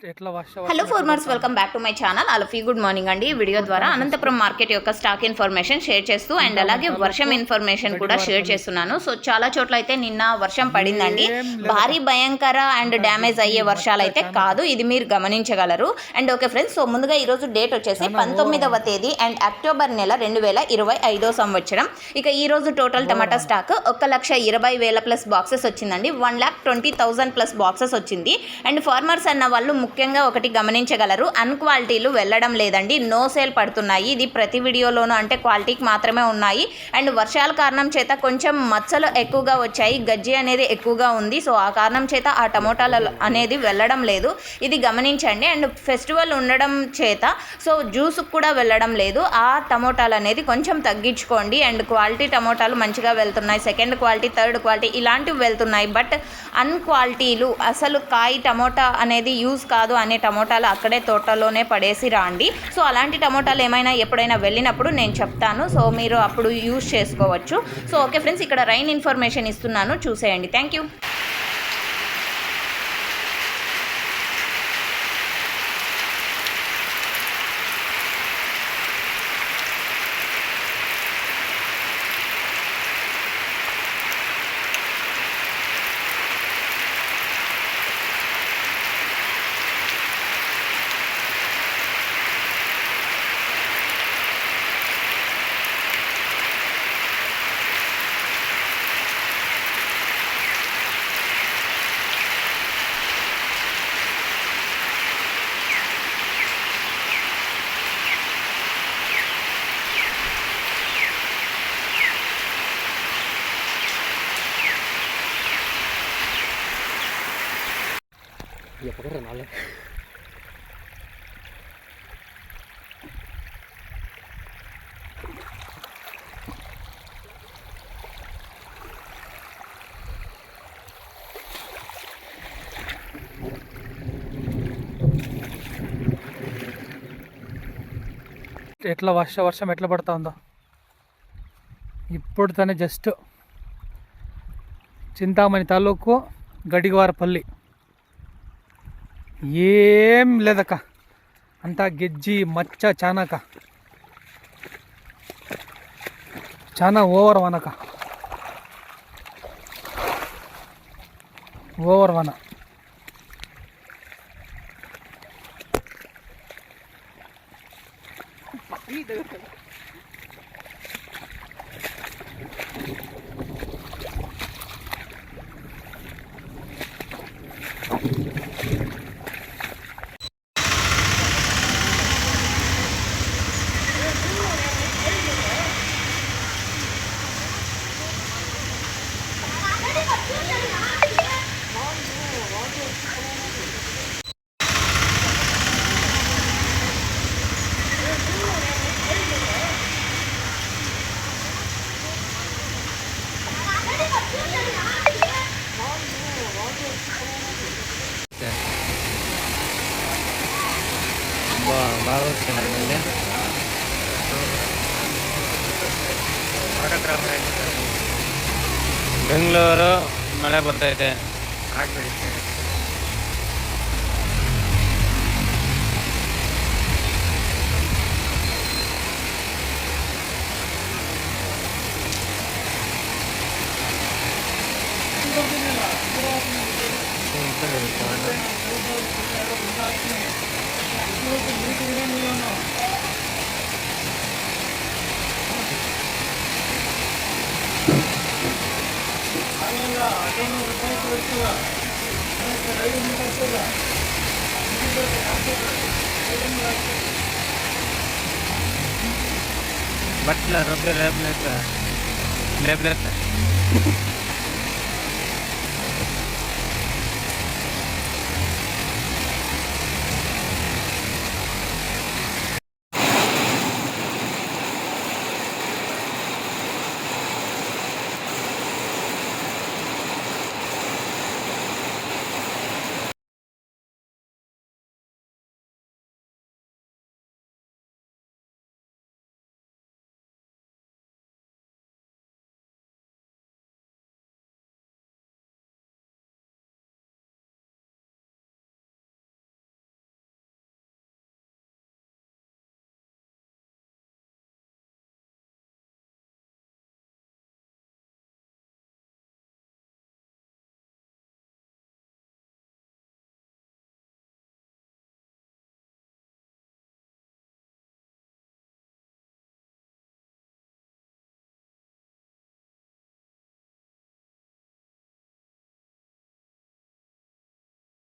Hello farmers, welcome back to my channel. అలఫీ good morning అండి. ఈ వీడియో ద్వారా అనంతపురం మార్కెట్ యొక్క స్టాక్ ఇన్ఫర్మేషన్ షేర్ చేస్తూ అండ్ అలాగే వర్షం ఇన్ఫర్మేషన్ కూడా షేర్ చేస్తున్నాను. సో చాలా చోట్ల అయితే నిన్న వర్షం పడిందండి. భారీ భయంకర అండ్ డ్యామేజ్ అయ్యే వర్షాలు అయితే కాదు, ఇది మీరు గమనించగలరు. అండ్ ఓకే ఫ్రెండ్స్, సో ముందుగా ఈరోజు డేట్ వచ్చేసి 19వ తేదీ అండ్ అక్టోబర్ నెల 2025 సంవత్సరం. ఇక ఈ రోజు టోటల్ టమాటా స్టాక్ 1,20,000 ప్లస్ బాక్సెస్ వచ్చిందండి. 1,20,000 ప్లస్ బాక్సెస్ వచ్చింది. అండ్ ఫార్మర్స్ అన్న వాళ్ళు ముఖ్యంగా ఒకటి గమనించగలరు, అన్క్వాలిటీలు వెళ్ళడం లేదండి, నో సేల్ పడుతున్నాయి. ఇది ప్రతి వీడియోలోనూ అంటే క్వాలిటీకి మాత్రమే ఉన్నాయి. అండ్ వర్షాల కారణం చేత కొంచెం మచ్చలు ఎక్కువగా వచ్చాయి, గజ్జి అనేది ఎక్కువగా ఉంది. సో ఆ కారణం చేత ఆ టమోటాలు అనేది వెళ్ళడం లేదు, ఇది గమనించండి. అండ్ ఫెస్టివల్ ఉండడం చేత సో జ్యూస్ కూడా వెళ్ళడం లేదు. ఆ టమోటాలు అనేది కొంచెం తగ్గించుకోండి. అండ్ క్వాలిటీ టమోటాలు మంచిగా వెళ్తున్నాయి, సెకండ్ క్వాలిటీ, థర్డ్ క్వాలిటీ ఇలాంటివి వెళ్తున్నాయి. బట్ అన్క్వాలిటీలు అసలు కాయ టమోటా అనేది యూజ్ కాదు అనే టమోటాలు అక్కడే తోటలోనే పడేసి రాండి. సో అలాంటి టమోటాలు ఏమైనా ఎప్పుడైనా వెళ్ళినప్పుడు నేను చెప్తాను, సో మీరు అప్పుడు యూజ్ చేసుకోవచ్చు. సో ఓకే ఫ్రెండ్స్, ఇక్కడ రైన్ ఇన్ఫర్మేషన్ ఇస్తున్నాను, చూసేయండి. Thank you. ఎట్లా వర్షం ఎట్లా పడుతూ ఉందో ఇప్పుడు తనే జస్ట్ చింతామణి తాలూకు గడివారపల్లి ఏం లేదక్క, అంతా గెజ్జి మచ్చ చాలా ఓవర్ వానక, ఓవర్ వాన. బాగా వచ్చిందండి. ಬೆಂಗಳೂರು ಮಳೆ ಬರ್ತೈತೆ. బట్ల రేపు